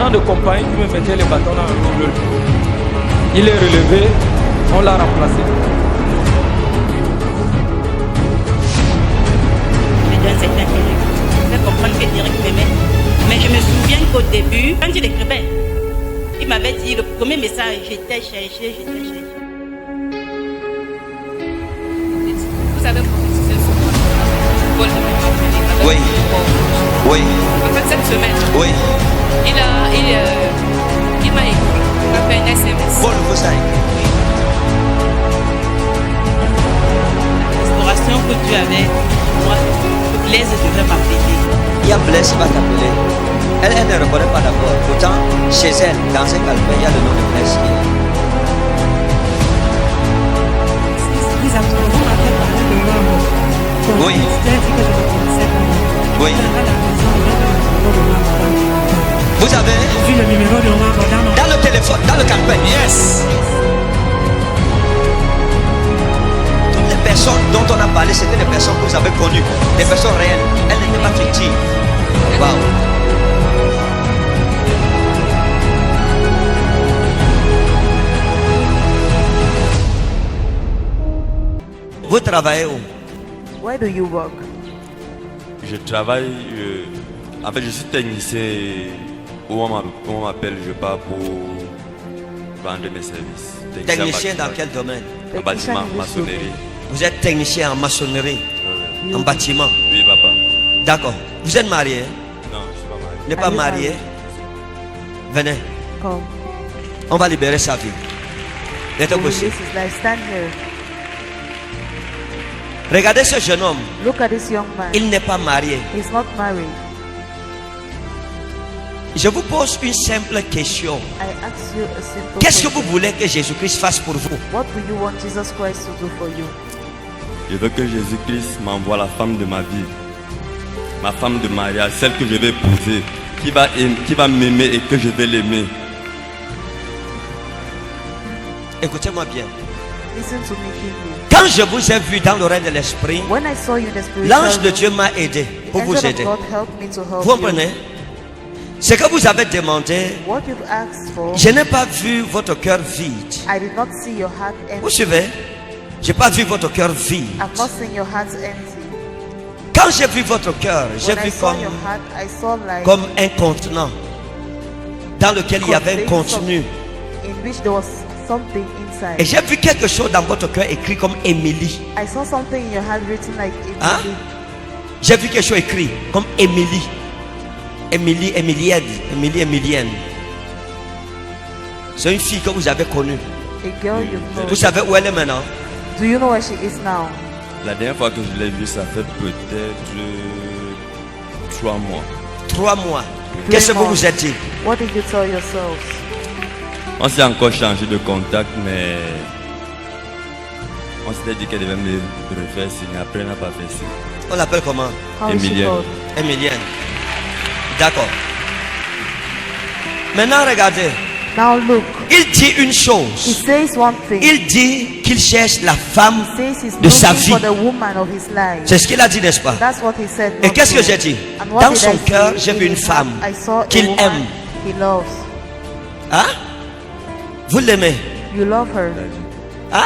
venant de compagnie qui me mettait les bâtons dans le dos. Il est relevé, on l'a remplacé. J'ai un certain collègue. Je vais comprendre que Derek m'aimait. Mais je me souviens qu'au début, quand il écrivait, il m'avait dit le premier message, j'étais cherché. Vous savez prophétiser sur moi. Oui. Oui. En fait, cette semaine, Oui. il m'a écrit. Il m'a fait un SMS. Paul vous a écrit. La restauration que Dieu avait pour moi, Blaise devrait m'appeler. Il y a Blaise qui va t'appeler. Elle ne reconnaît pas d'abord. Pourtant, chez elle, dans un calvaire, il y a le nom de Blaise qui est. Vous m'avez parlé de l'homme. Oui. Je dit que je ne connaissais pas. Oui. Vous avez Vu le numéro de l'homme dans le téléphone, dans le calvaire. Yes. Toutes les personnes dont on a parlé, c'était des personnes que vous avez connues. Des personnes réelles. Elles n'étaient pas fictives. Waouh. Vous travaillez où? Where do you work? Je travaille, en fait je suis technicien et où on m'appelle, je pars pour vendre mes services. Technicien dans quel domaine? En bâtiment, maçonnerie. Vous êtes technicien en maçonnerie, en bâtiment. Oui papa. D'accord. Vous êtes marié? Non, je ne suis pas marié. Vous n'êtes pas marié? Venez, Come. on va libérer sa vie. D'être possible. This is like stand here. Regardez ce jeune homme. Look at this young man. Il n'est pas marié. He's not married. Je vous pose une simple question. I ask you a simple Qu'est-ce que question. vous voulez que Jésus-Christ fasse pour vous? What do you want Jesus Christ to do for you? Je veux que Jésus-Christ m'envoie la femme de ma vie. Ma femme de mariage, celle que je vais épouser. Qui va m'aimer et que je vais l'aimer. Écoutez-moi bien. Listen to me keenly. Quand je vous ai vu dans le règne de l'esprit, When I saw you in the spirit, l'ange de Dieu m'a aidé pour vous angel of aider. God helped me to help Vous comprenez? Ce que vous avez demandé, you. What you've asked for, je n'ai pas vu votre cœur vide. I did not see your heart Vous empty. suivez? Je n'ai pas vu votre cœur vide. I've not seen your heart empty. Quand j'ai vu votre cœur, j'ai When I vu saw your comme, heart, I saw like comme un contenant dans lequel il y avait un contenu. in which there was something inside. Et j'ai vu quelque chose dans votre cœur écrit comme Émilie. I saw something in your heart written like Hein? Emily. J'ai vu quelque chose écrit comme Émilie. Émilienne. C'est une fille que vous avez connue. A girl you know. Vous savez où elle est maintenant? Do you know where she is now? La dernière fois que je l'ai vue, ça fait peut-être 3 mois. 3 mois. Qu'est-ce que vous vous êtes dit? What did you tell yourselves? On s'est encore changé de contact, mais on s'était dit qu'elle devait me refaire signe. Après, elle n'a pas fait signe. On l'appelle comment? How is she Emilienne. called? Émilienne. D'accord. Maintenant, regardez. Now look, Il dit une he chose. says one thing. Il dit qu'il cherche la femme He says he's de sa looking vie. for the woman of his life. C'est ce qu'il a dit, n'est-ce pas? That's what he said. Et not qu'est-ce que true. j'ai dit? And what Dans did son I cœur, say? j'ai vu In une his femme heart, I saw a qu'il woman aime. he loves. Hein? Vous l'aimez? You love her. Hein?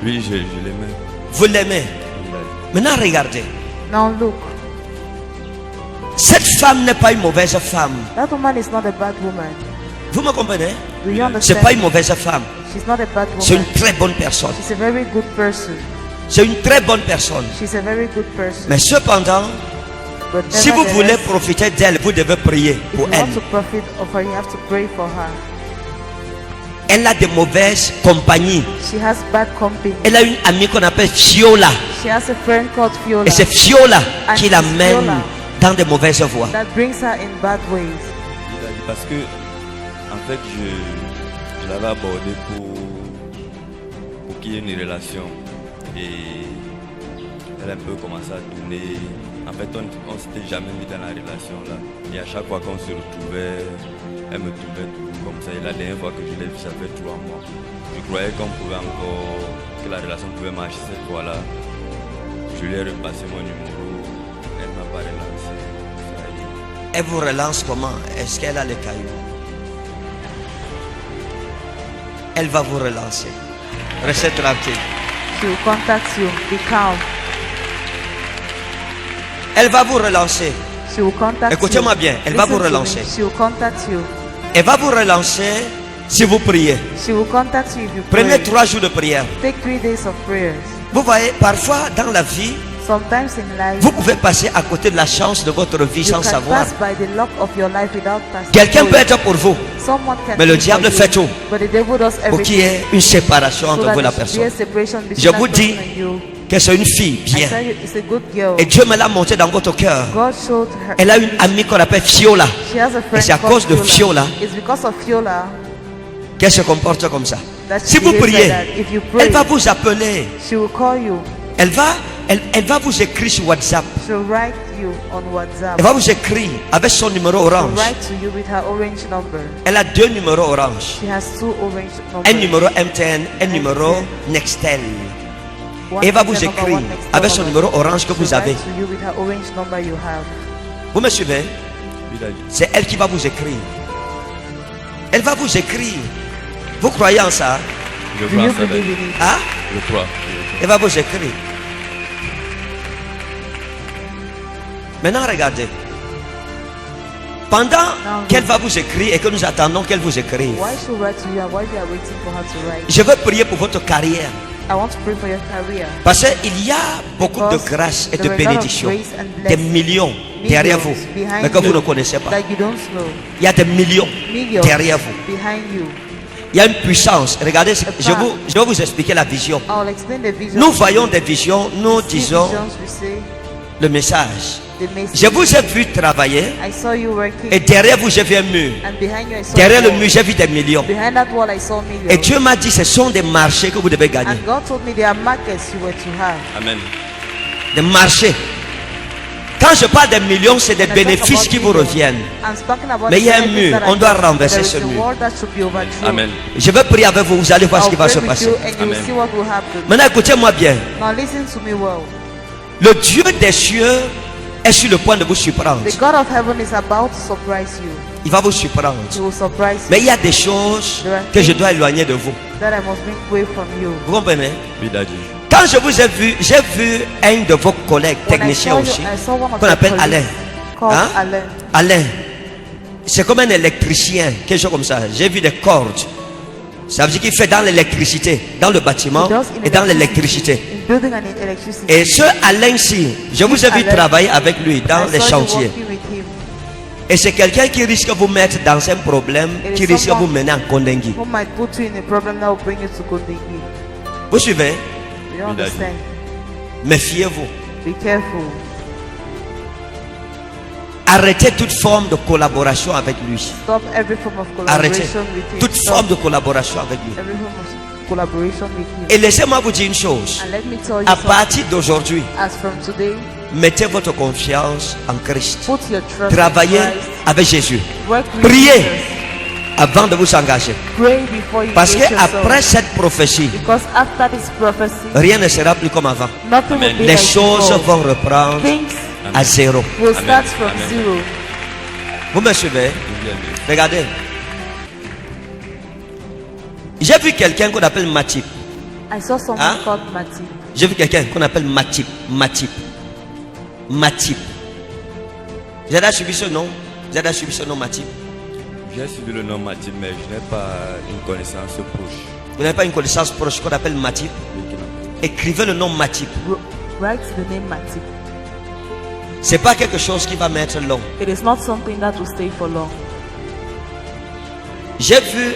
Oui, je l'aimais. Vous l'aimez? Maintenant, regardez. Now look, Cette femme n'est pas une mauvaise femme. that woman is not a bad woman. Vous me comprenez? Do you C'est understand? pas une mauvaise femme. She's not a bad C'est woman. une très bonne personne. She's a very good person. C'est une très bonne personne. She's a very good person. Mais cependant, But si vous voulez nevertheless, profiter d'elle, vous devez prier if pour you elle. want to profit of her, you have to pray for her. Elle a de mauvaises compagnies. She has bad company. Elle a une amie qu'on appelle Fiola. She has a friend called Fiola Et c'est Fiola And qui it's l'amène Fiola. dans de mauvaises voies. that brings her in bad ways. Parce que, en fait, je l'avais abordé pour qu'il y ait une relation. Et elle a un peu commencé à tourner. En fait, on ne s'était jamais mis dans la relation là. Et à chaque fois qu'on se retrouvait, elle me trouvait toujours comme ça. Et la dernière fois que je l'ai vue, ça fait 3 mois. Je croyais qu'on pouvait encore, que la relation pouvait marcher cette fois-là. Je lui ai repassé mon numéro. Elle m'a pas relancé. Ça y est. Elle vous relance comment? Est-ce qu'elle a les cailloux? Elle va vous relancer. Restez tranquille. She will contact you. Be calm. Elle va vous relancer. She will contact you. Écoutez-moi bien, elle va Listen vous to me. relancer. She will contact you. Elle va vous relancer si vous priez. She will contact you if you Prenez pray. 3 jours de prière. Take 3 days of prayers. Vous voyez, parfois dans la vie, Sometimes in life, vous pouvez passer à côté de la chance de votre vie you sans can savoir. pass by the luck of your life without passing. Quelqu'un through peut it. être pour vous, Someone can mais le be diable for you, fait tout but the devil does pour qu'il y everything ait une séparation so entre that vous et la there should be a personne. separation between Je that vous dis person and you. que c'est une fille I bien. tell you, it's a good girl. Et Dieu me l'a montré dans votre cœur. God showed her. Elle a une amie qu'on appelle Fiola. She has a friend Et c'est à called cause de Fiola It's because of Fiola qu'elle se comporte comme ça. that Si she vous behaves priez, like that. If you pray, elle va vous appeler. she will call you. Elle va vous écrire sur WhatsApp. She'll write you on WhatsApp. Elle va vous écrire avec son numéro She'll orange. write to you with her orange number. Elle a 2 numéros orange. She has 2 orange numbers. Un numéro MTN, un numéro Nextel. One Et elle va vous Nextel number, écrire one Nextel avec son number. numéro orange que vous She'll avez. write to you with her orange number you have. Vous me suivez? Oui, Daddy. C'est elle qui va vous écrire. Elle va vous écrire. Vous croyez en ça? Je Do crois you en ça, believe Daddy. in it? Hein? Je crois. Elle va vous écrire. Maintenant, regardez. Pendant qu'elle va vous écrire et que nous attendons qu'elle vous écrive, Why she'll write to you and why you are waiting for her to write? je veux prier pour votre carrière. I want to pray for your career. Parce qu'il y a beaucoup de grâce et de bénédictions. Des millions derrière vous, mais que vous ne connaissez pas. That you don't know. Il y a des millions Millions derrière vous. behind you. Il y a une puissance. Regardez, je vais vous expliquer la vision. I'll explain the vision. Nous voyons des visions, nous See disons visions, we say le message. the message. Je vous ai vu travailler I saw you working, et derrière vous j'ai vu un mur. and behind you I saw Derrière a le wall. mur j'ai vu des millions. Behind that wall I saw millions. Et Dieu m'a dit ce sont des marchés que vous devez gagner. And God told me there are markets you were to have. Amen. Des marchés. Quand je parle des millions, c'est des When I talk bénéfices about qui vous millions, reviennent. I'm talking about Mais il y a un benefits mur, that I on doit got. renverser There is ce a mur. wall that should be overthrown. Amen. Je vais prier avec vous, vous allez voir ce I'll qui va pray se with passer. you and you will Amen. see what will happen. Maintenant écoutez-moi bien. Now listen to me well. Le Dieu des cieux est sur le point de vous surprendre. The God of heaven is about to surprise you. Il va vous surprendre. He will surprise Mais you. il y a des choses que je dois éloigner de vous. That I must bring away from you. Vous comprenez? Oui, Daddy. Quand je vous ai vu, j'ai vu un de vos collègues When I techniciens saw you, aussi, I saw one of qu'on your appelle colleagues Alain. called Hein? Alain. Alain. C'est comme un électricien, quelque chose comme ça. J'ai vu des cordes. Ça veut dire qu'il fait dans l'électricité, dans le bâtiment He does in et dans electricity, l'électricité. in building and in electricity. Et ce Alain-ci, je vous ai vu Alain, travailler avec lui dans I les saw you chantiers. working with him. Et c'est quelqu'un qui risque de vous mettre dans un problème, It is qui risque de vous someone mener en Kondengui. Who might put you in a problem that will bring you to Kondegi. Vous suivez? You understand? Méfiez-vous. Be careful. Arrêtez toute forme de collaboration avec lui. Stop every form of Arrêtez collaboration with him. toute Stop forme de collaboration avec lui. every form of collaboration with him. Et laissez-moi vous dire une chose. And let me tell you À something. partir d'aujourd'hui, As from today, mettez votre confiance en Christ. put your trust Travaillez in Christ. avec Jésus. Work with Priez Jesus. avant de vous engager. Pray before you Parce que engage yourself. après cette prophétie, Because after this prophecy, rien ne sera plus comme avant. nothing will Amen. be Les like choses before. vont reprendre Things à zéro. will Amen. start from Amen. zero. Vous me suivez? Oui, Daddy. Regardez. J'ai vu quelqu'un qu'on appelle Matip. I saw someone Hein? called Mati. J'ai vu quelqu'un qu'on appelle Matip. Matip. Matip. Vous avez suivi ce nom? Vous avez suivi ce nom, Matip? J'ai suivi le nom Mathieu, mais je n'ai pas une connaissance proche. Vous n'avez pas une connaissance proche qu'on appelle Matip? Oui, qui n'a- Écrivez le nom Matip. Write the name Mati. C'est pas quelque chose qui va mettre long. It is not something that will stay for long. J'ai vu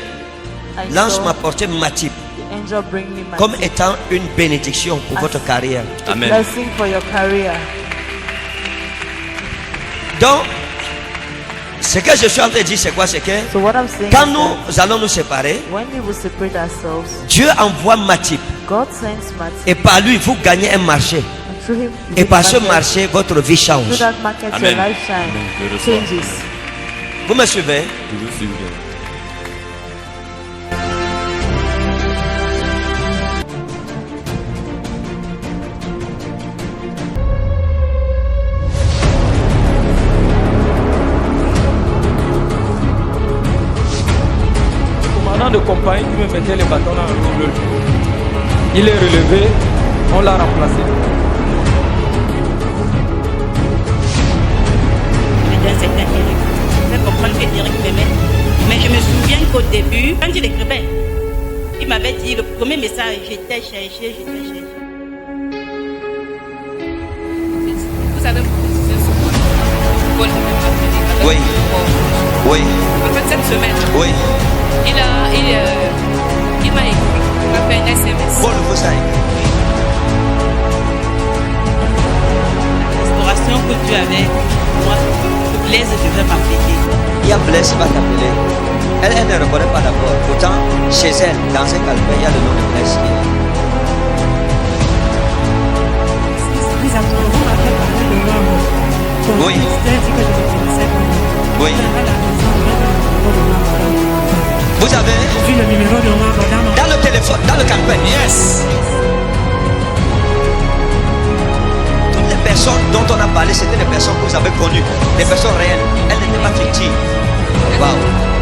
I l'ange saw m'apporter Matip the angel bring me Mati. comme étant une bénédiction pour votre carrière. Amen. Blessing for your career. Donc, ce que je suis en train de dire, c'est quoi? C'est que So what I'm saying quand is nous allons nous séparer, that when we will separate ourselves, Dieu envoie Matip. God sends Mati. Et par lui, vous gagnez un marché. And through him, you Et get par ce market. marché, votre vie Through change. that market, Amen. your life shine, Amen. Je reçois. changes. Vous me suivez? Je vous suis bien. Commandant de compagnie. compagnie qui me mettait les bâtons dans le double. Il est relevé, on l'a remplacé. J'étais un certain Eric. Je vais comprendre que Eric m'aimait. Mais je me souviens qu'au début, quand il écrivait, il m'avait dit le premier message, j'étais cherché. Vous avez proposé ce mois. Paul m'a appelé. Oui. Oui. En fait, cette semaine, Oui. il m'a écrit. Il m'a fait un SMS. Paul vous a écrit. Restauration que tu avais, moi, Blaise devait m'appeler. Blaise va t'appeler. Elle ne reconnaît pas d'abord. Pourtant, chez elle, dans un calepin, il y a le nom de Blaise. Vous avez parlé de moi. Oui. C'est dit que je me connaissais pas. Oui. À la maison, on avait le numéro de ma madame. Vous avez Vu le numéro de ma madame. dans le téléphone, dans le calepin. Yes. Toutes les personnes dont on a parlé, c'était des personnes que vous avez connues, des personnes réelles. Elles n'étaient pas fictives. Waouh.